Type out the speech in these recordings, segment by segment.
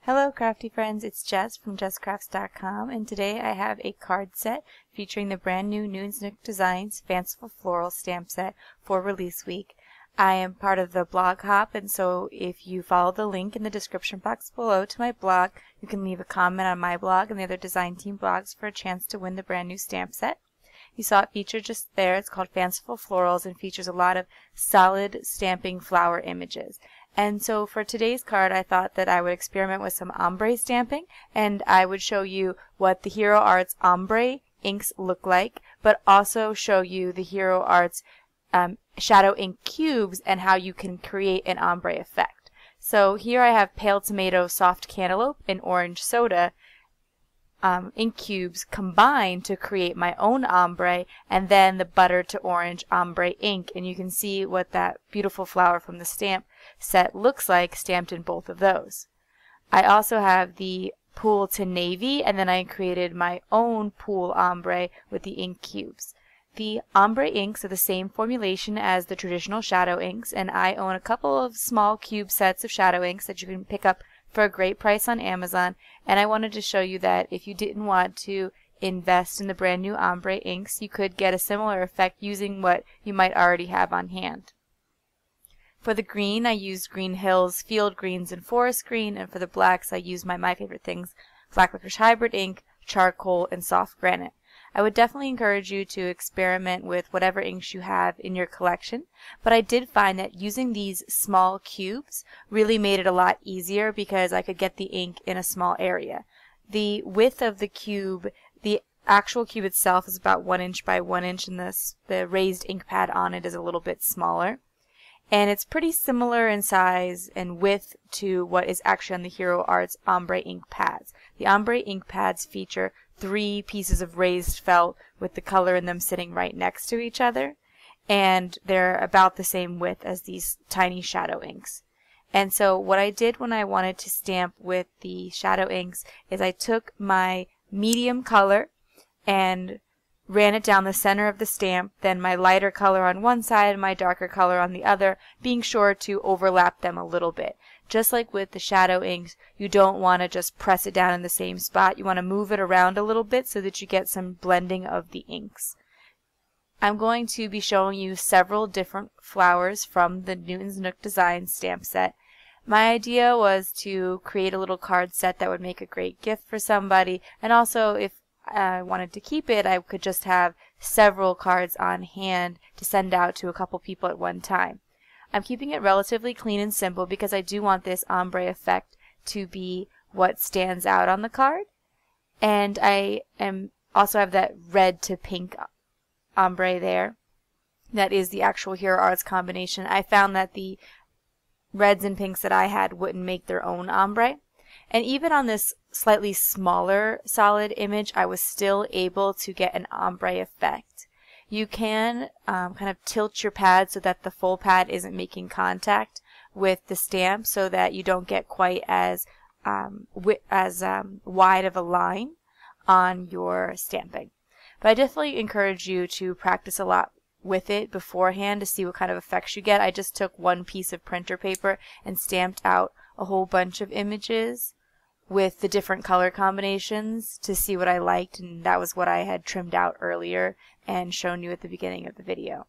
Hello crafty friends, it's Jess from JessCrafts.com, and today I have a card set featuring the brand new Nook Designs Fanciful Florals stamp set for release week. I am part of the blog hop, and so if you follow the link in the description box below to my blog, you can leave a comment on my blog and the other design team blogs for a chance to win the brand new stamp set. You saw it featured just there. It's called Fanciful Florals and features a lot of solid stamping flower images. And so for today's card, I thought that I would experiment with some ombre stamping, and I would show you what the Hero Arts ombre inks look like, but also show you the Hero Arts shadow ink cubes and how you can create an ombre effect. So here I have pale tomato, soft cantaloupe, and orange soda ink cubes combined to create my own ombre, and then the butter to orange ombre ink, and you can see what that beautiful flower from the stamp set looks like stamped in both of those. I also have the pool to navy, and then I created my own pool ombre with the ink cubes. The ombre inks are the same formulation as the traditional shadow inks, and I own a couple of small cube sets of shadow inks that you can pick up for a great price on Amazon, and I wanted to show you that if you didn't want to invest in the brand new ombre inks, you could get a similar effect using what you might already have on hand. For the green, I used Green Hills, Field Greens, and Forest Green, and for the blacks, I used my favorite things, Black Licorice Hybrid ink, Charcoal, and Soft Granite. I would definitely encourage you to experiment with whatever inks you have in your collection, but I did find that using these small cubes really made it a lot easier because I could get the ink in a small area. The width of the cube, the actual cube itself is about 1 inch by 1 inch, and the raised ink pad on it is a little bit smaller. And it's pretty similar in size and width to what is actually on the Hero Arts ombre ink pads. The ombre ink pads feature 3 pieces of raised felt with the color in them sitting right next to each other, and they're about the same width as these tiny shadow inks. And so what I did when I wanted to stamp with the shadow inks is I took my medium color and ran it down the center of the stamp, then my lighter color on one side and my darker color on the other, being sure to overlap them a little bit. Just like with the shadow inks, you don't want to just press it down in the same spot. You want to move it around a little bit so that you get some blending of the inks. I'm going to be showing you several different flowers from the Nook Designs stamp set. My idea was to create a little card set that would make a great gift for somebody, and also if I wanted to keep it, I could just have several cards on hand to send out to a couple people at one time. I'm keeping it relatively clean and simple because I do want this ombre effect to be what stands out on the card. And I also have that red to pink ombre there. That is the actual Hero Arts combination. I found that the reds and pinks that I had wouldn't make their own ombre. And even on this slightly smaller solid image, I was still able to get an ombre effect. You can kind of tilt your pad so that the full pad isn't making contact with the stamp so that you don't get quite as wide of a line on your stamping. But I definitely encourage you to practice a lot with it beforehand to see what kind of effects you get. I just took one piece of printer paper and stamped out a whole bunch of images with the different color combinations to see what I liked, and that was what I had trimmed out earlier and shown you at the beginning of the video.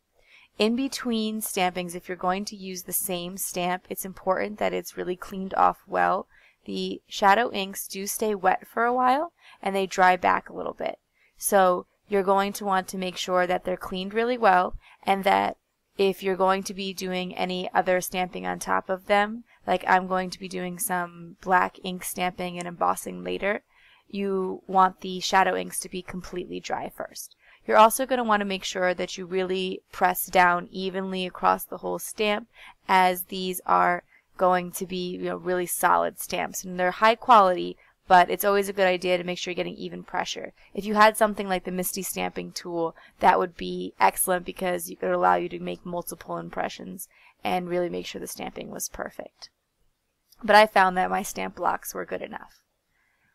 In between stampings, if you're going to use the same stamp, it's important that it's really cleaned off well. The shadow inks do stay wet for a while and they dry back a little bit. So you're going to want to make sure that they're cleaned really well, and that if you're going to be doing any other stamping on top of them, like I'm going to be doing some black ink stamping and embossing later, you want the shadow inks to be completely dry first. You're also going to want to make sure that you really press down evenly across the whole stamp, as these are going to be really solid stamps, and they're high quality, but it's always a good idea to make sure you're getting even pressure. If you had something like the Misty Stamping Tool, that would be excellent because it would allow you to make multiple impressions and really make sure the stamping was perfect. But I found that my stamp blocks were good enough.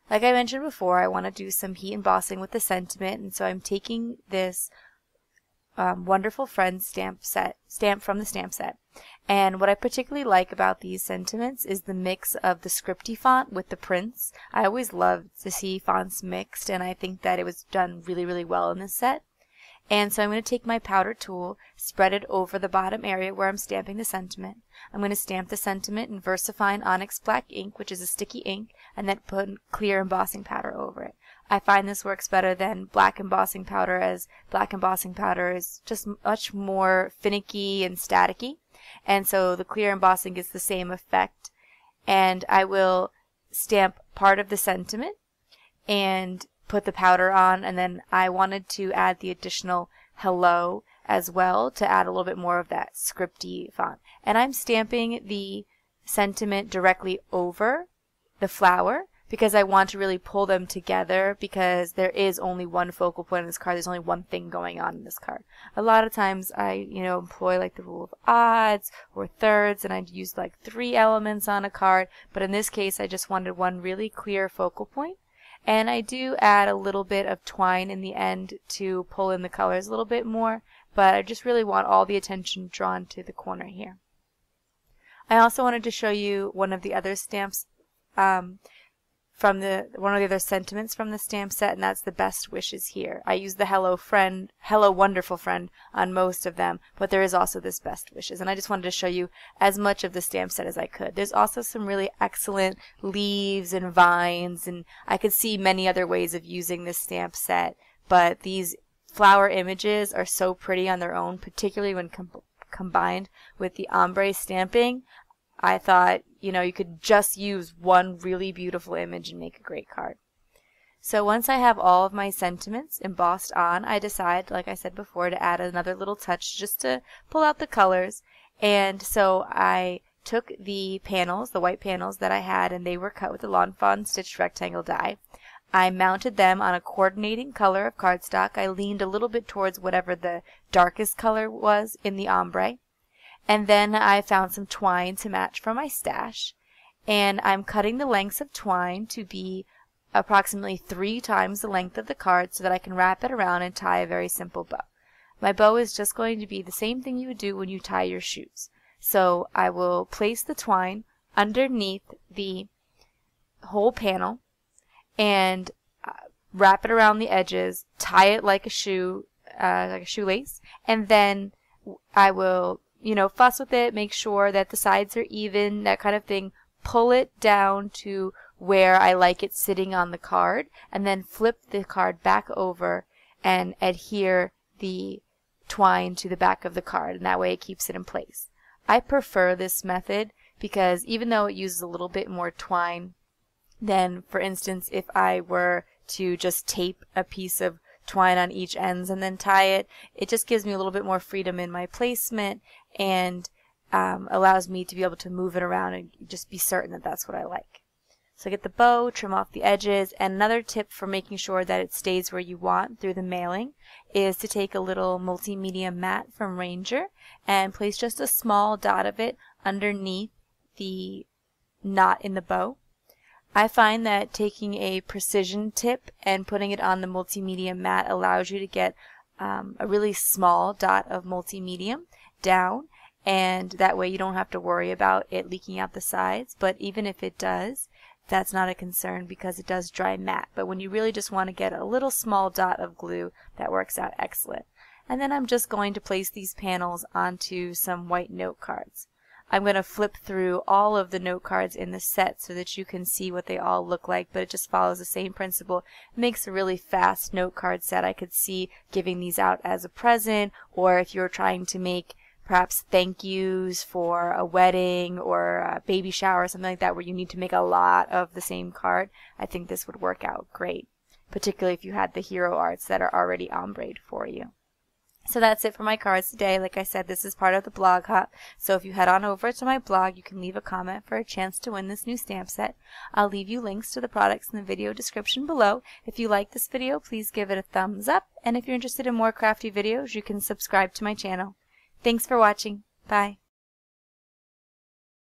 Like I mentioned before, I want to do some heat embossing with the sentiment, and so I'm taking this Wonderful Friends stamp from the stamp set. And what I particularly like about these sentiments is the mix of the scripty font with the prints. I always love to see fonts mixed, and I think that it was done really, really well in this set. And so I'm going to take my powder tool, spread it over the bottom area where I'm stamping the sentiment. I'm going to stamp the sentiment in VersaFine Onyx Black ink, which is a sticky ink, and then put clear embossing powder over it. I find this works better than black embossing powder, as black embossing powder is just much more finicky and staticky. And so the clear embossing gets the same effect. And I will stamp part of the sentiment and put the powder on, and then I wanted to add the additional hello as well to add a little bit more of that scripty font. And I'm stamping the sentiment directly over the flower because I want to really pull them together, because there is only one focal point in this card. There's only one thing going on in this card. A lot of times I, employ like the rule of odds or thirds, and I'd use like 3 elements on a card, but in this case I just wanted one really clear focal point. And I do add a little bit of twine in the end to pull in the colors a little bit more, but I just really want all the attention drawn to the corner here. I also wanted to show you one of the other stamps one of the other sentiments from the stamp set, and that's the best wishes here. I use the hello wonderful friend on most of them, but there is also this best wishes, and I just wanted to show you as much of the stamp set as I could. There's also some really excellent leaves and vines, and I could see many other ways of using this stamp set, but these flower images are so pretty on their own, particularly when combined with the ombre stamping. I thought, you could just use one really beautiful image and make a great card. So once I have all of my sentiments embossed on, I decide, like I said before, to add another little touch just to pull out the colors. And so I took the panels, the white panels that I had, and they were cut with the Lawn Fawn stitched rectangle die. I mounted them on a coordinating color of cardstock. I leaned a little bit towards whatever the darkest color was in the ombre. And then I found some twine to match from my stash, and I'm cutting the lengths of twine to be approximately 3 times the length of the card so that I can wrap it around and tie a very simple bow. My bow is just going to be the same thing you would do when you tie your shoes. So I will place the twine underneath the whole panel and wrap it around the edges, tie it like a shoelace, and then I will fuss with it, make sure that the sides are even, that kind of thing. Pull it down to where I like it sitting on the card, and then flip the card back over and adhere the twine to the back of the card, and that way it keeps it in place. I prefer this method because even though it uses a little bit more twine than, for instance, if I were to just tape a piece of twine on each ends and then tie it, it just gives me a little bit more freedom in my placement and allows me to be able to move it around and just be certain that that's what I like. So get the bow, trim off the edges, and another tip for making sure that it stays where you want through the mailing is to take a little multimedia mat from Ranger and place just a small dot of it underneath the knot in the bow. I find that taking a precision tip and putting it on the multimedia mat allows you to get a really small dot of multimedia down, and that way you don't have to worry about it leaking out the sides. But even if it does, that's not a concern because it does dry matte. But when you really just want to get a little small dot of glue, that works out excellent. And then I'm just going to place these panels onto some white note cards. I'm going to flip through all of the note cards in the set so that you can see what they all look like, but it just follows the same principle. It makes a really fast note card set. I could see giving these out as a present, or if you're trying to make perhaps thank yous for a wedding or a baby shower or something like that where you need to make a lot of the same card. I think this would work out great, particularly if you had the hero arts that are already ombreed for you. So that's it for my cards today. Like I said, this is part of the blog hop. So if you head on over to my blog, you can leave a comment for a chance to win this new stamp set. I'll leave you links to the products in the video description below. If you like this video, please give it a thumbs up. And if you're interested in more crafty videos, you can subscribe to my channel. Thanks for watching. Bye.